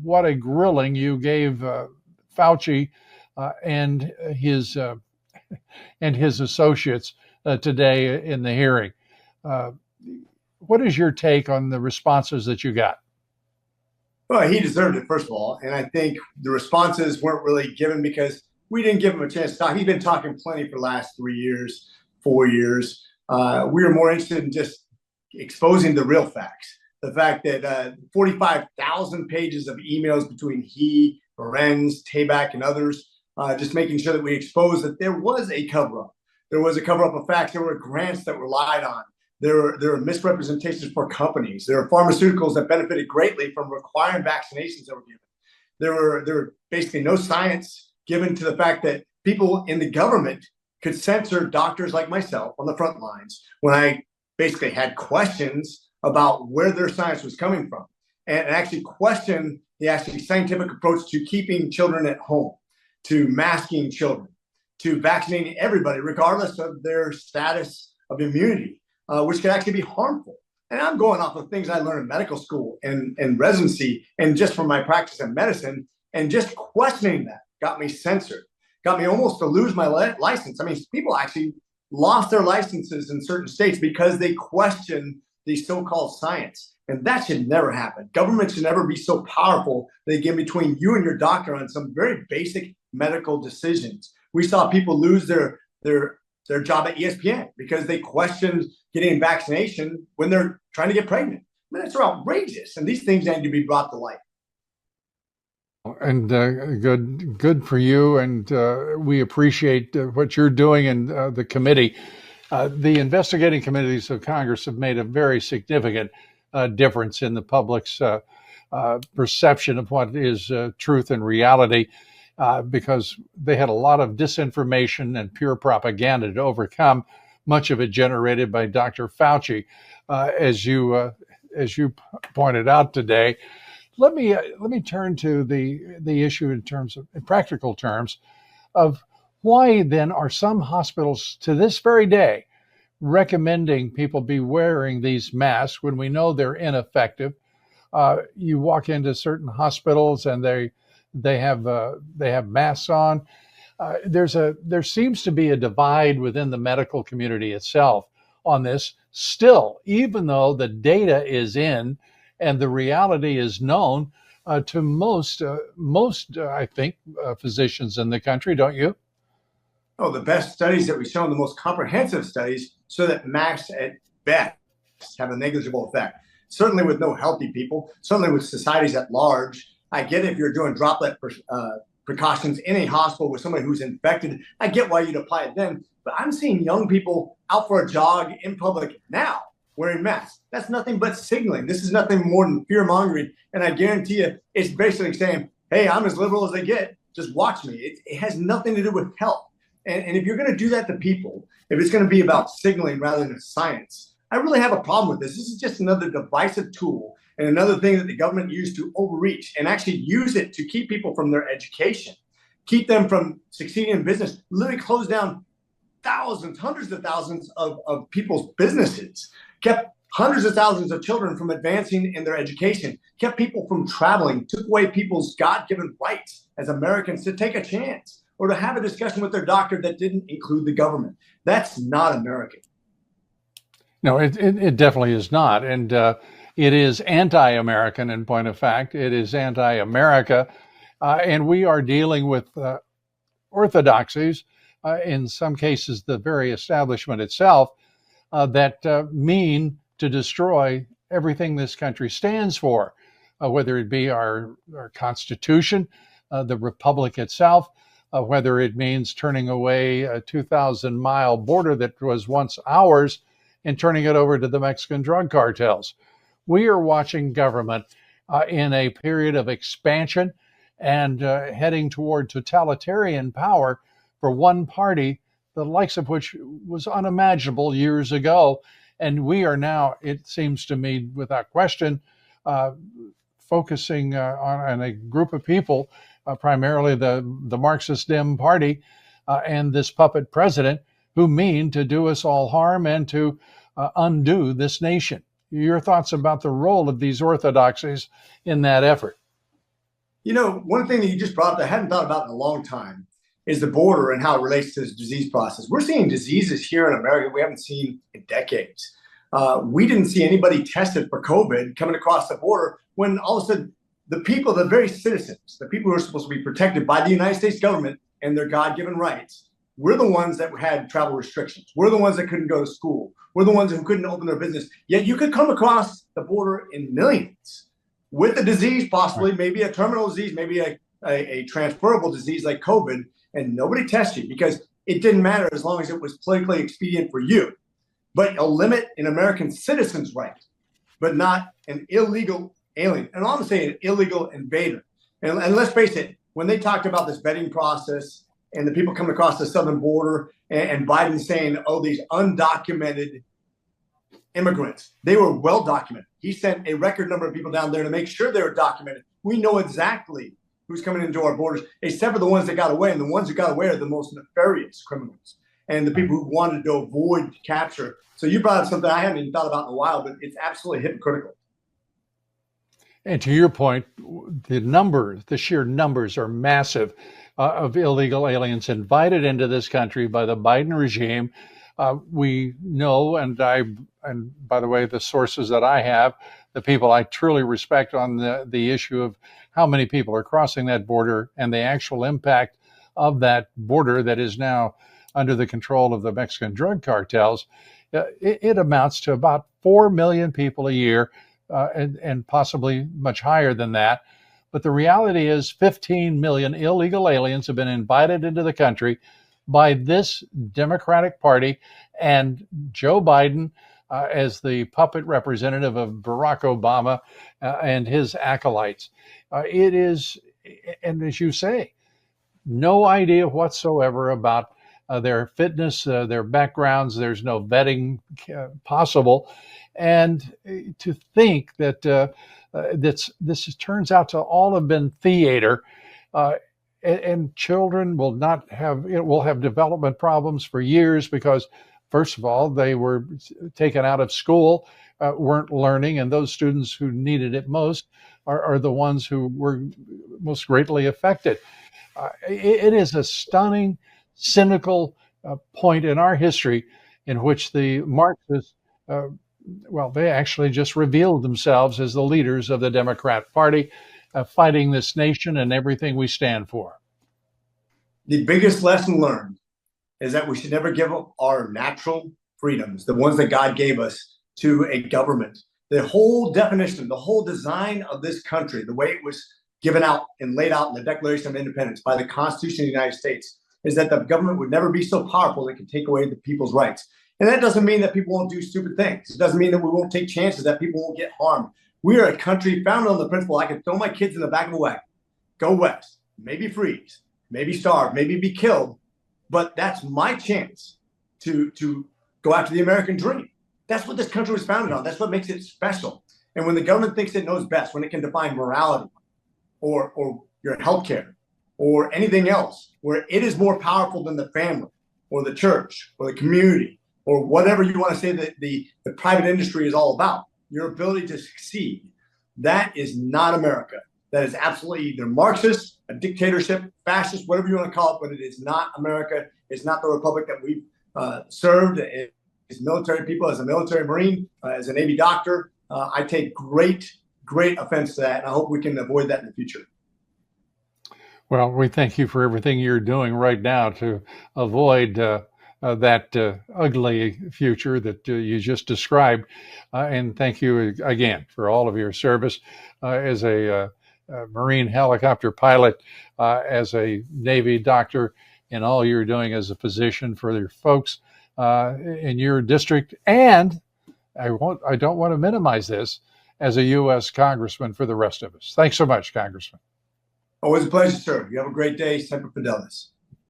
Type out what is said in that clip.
what a grilling you gave Fauci and his associates today in the hearing. Uh, what is your take on the responses that you got? Well, he deserved it, first of all. And I think the responses weren't really given because we didn't give him a chance to talk. He's been talking plenty for the last 3 years, 4 years. We were more interested in just exposing the real facts. The fact that 45,000 pages of emails between he, Lorenz, Tabak, and others, just making sure that we expose that there was a cover-up. There was a cover-up of facts. There were grants that were lied on. There were misrepresentations for companies. There are pharmaceuticals that benefited greatly from requiring vaccinations that were given. There were basically no science given to the fact that people in the government could censor doctors like myself on the front lines when I basically had questions about where their science was coming from, and actually question the actually scientific approach to keeping children at home, to masking children, to vaccinating everybody, regardless of their status of immunity, which can actually be harmful. And I'm going off of things I learned in medical school and residency and just from my practice in medicine, and just questioning that got me censored, got me almost to lose my license. I mean, people actually lost their licenses in certain states because they questioned the so-called science. And that should never happen. Government should never be so powerful they get between you and your doctor on some very basic medical decisions. We saw people lose their job at ESPN because they questioned getting vaccination when they're trying to get pregnant. I mean, it's outrageous. And these things need to be brought to light. And good for you. And we appreciate what you're doing in the committee. The investigating committees of Congress have made a very significant difference in the public's perception of what is truth and reality, because they had a lot of disinformation and pure propaganda to overcome, much of it generated by Dr. Fauci, as you pointed out today. Let me turn to the issue in practical terms of why then are some hospitals to this very day recommending people be wearing these masks when we know they're ineffective. You walk into certain hospitals and they have masks on. There seems to be a divide within the medical community itself on this still, even though the data is in and the reality is known to most I think physicians in the country, don't you? Oh, the best studies that we've shown, the most comprehensive studies, show that masks at best have a negligible effect. Certainly with no healthy people, certainly with societies at large. I get if you're doing droplet precautions in a hospital with somebody who's infected. I get why you'd apply it then. But I'm seeing young people out for a jog in public now wearing masks. That's nothing but signaling. This is nothing more than fear mongering. And I guarantee you, it's basically saying, hey, I'm as liberal as they get. Just watch me. It has nothing to do with health. And if you're going to do that to people, if it's going to be about signaling rather than science, I really have a problem with this. This is just another divisive tool and another thing that the government used to overreach and actually use it to keep people from their education, keep them from succeeding in business, literally close down thousands, hundreds of thousands of people's businesses, kept hundreds of thousands of children from advancing in their education, kept people from traveling, took away people's God-given rights as Americans to take a chance or to have a discussion with their doctor that didn't include the government. That's not American. No, it definitely is not. And it is anti-American in point of fact. It is anti-America. And we are dealing with orthodoxies, in some cases the very establishment itself, that mean to destroy everything this country stands for, whether it be our Constitution, the Republic itself, whether it means turning away a 2,000-mile border that was once ours and turning it over to the Mexican drug cartels. We are watching government in a period of expansion and heading toward totalitarian power for one party, the likes of which was unimaginable years ago. And we are now, it seems to me, without question, focusing on a group of people, primarily the Marxist Dem Party and this puppet president, who mean to do us all harm and to undo this nation. your thoughts about the role of these orthodoxies in that effort. One thing that you just brought up that I hadn't thought about in a long time is the border and how it relates to this disease process. We're seeing diseases here in America we haven't seen in decades. We didn't see anybody tested for COVID coming across the border when all of a sudden the people, the very citizens, the people who are supposed to be protected by the United States government and their God-given rights, we're the ones that had travel restrictions. We're the ones that couldn't go to school. We're the ones who couldn't open their business. Yet you could come across the border in millions with a disease, possibly, maybe a terminal disease, maybe a transferable disease like COVID, and nobody tests you because it didn't matter as long as it was politically expedient for you. But a limit an American citizen's right, but not an illegal alien. And I'm saying an illegal invader. And let's face it, when they talked about this vetting process and the people coming across the southern border and Biden saying, oh, these undocumented immigrants, they were well documented. He sent a record number of people down there to make sure they were documented. We know exactly who's coming into our borders, except for the ones that got away. And the ones who got away are the most nefarious criminals and the people who wanted to avoid capture. So you brought up something I hadn't even thought about in a while, but it's absolutely hypocritical. And to your point, the sheer numbers are massive of illegal aliens invited into this country by the Biden regime. We know, and by the way, the sources that I have, the people I truly respect on the issue of how many people are crossing that border and the actual impact of that border that is now under the control of the Mexican drug cartels, it amounts to about 4 million people a year, and possibly much higher than that. But the reality is 15 million illegal aliens have been invited into the country by this Democratic Party and Joe Biden as the puppet representative of Barack Obama and his acolytes. It is, and as you say, no idea whatsoever about their fitness, their backgrounds. There's no vetting possible. And to think that this turns out to all have been theater, and children will have development problems for years because, first of all, they were taken out of school, weren't learning, and those students who needed it most are the ones who were most greatly affected. It is a stunning, cynical point in our history in which the Marxists, they actually just revealed themselves as the leaders of the Democrat Party, fighting this nation and everything we stand for. The biggest lesson learned is that we should never give up our natural freedoms, the ones that God gave us, to a government. The whole definition, the whole design of this country, the way it was given out and laid out in the Declaration of Independence by the Constitution of the United States, is that the government would never be so powerful that it can take away the people's rights. And that doesn't mean that people won't do stupid things. It doesn't mean that we won't take chances, that people won't get harmed. We are a country founded on the principle I can throw my kids in the back of a wagon, go west, maybe freeze, maybe starve, maybe be killed, but that's my chance to go after the American dream. That's what this country was founded on. That's what makes it special. And when the government thinks it knows best, when it can define morality or your healthcare or anything else, where it is more powerful than the family or the church or the community or whatever you want to say that the private industry is all about, your ability to succeed, that is not America. That is absolutely either Marxist, a dictatorship, fascist, whatever you want to call it, but it is not America. It's not the republic that we've served as military people, as a military Marine, as a Navy doctor. I take great offense to that, and I hope we can avoid that in the future. Well, we thank you for everything you're doing right now to avoid that ugly future that you just described. And thank you again for all of your service as a Marine helicopter pilot, as a Navy doctor, and all you're doing as a physician for your folks in your district. And I don't want to minimize this, as a U.S. Congressman for the rest of us. Thanks so much, Congressman. Always a pleasure, sir. You have a great day. Semper Fidelis.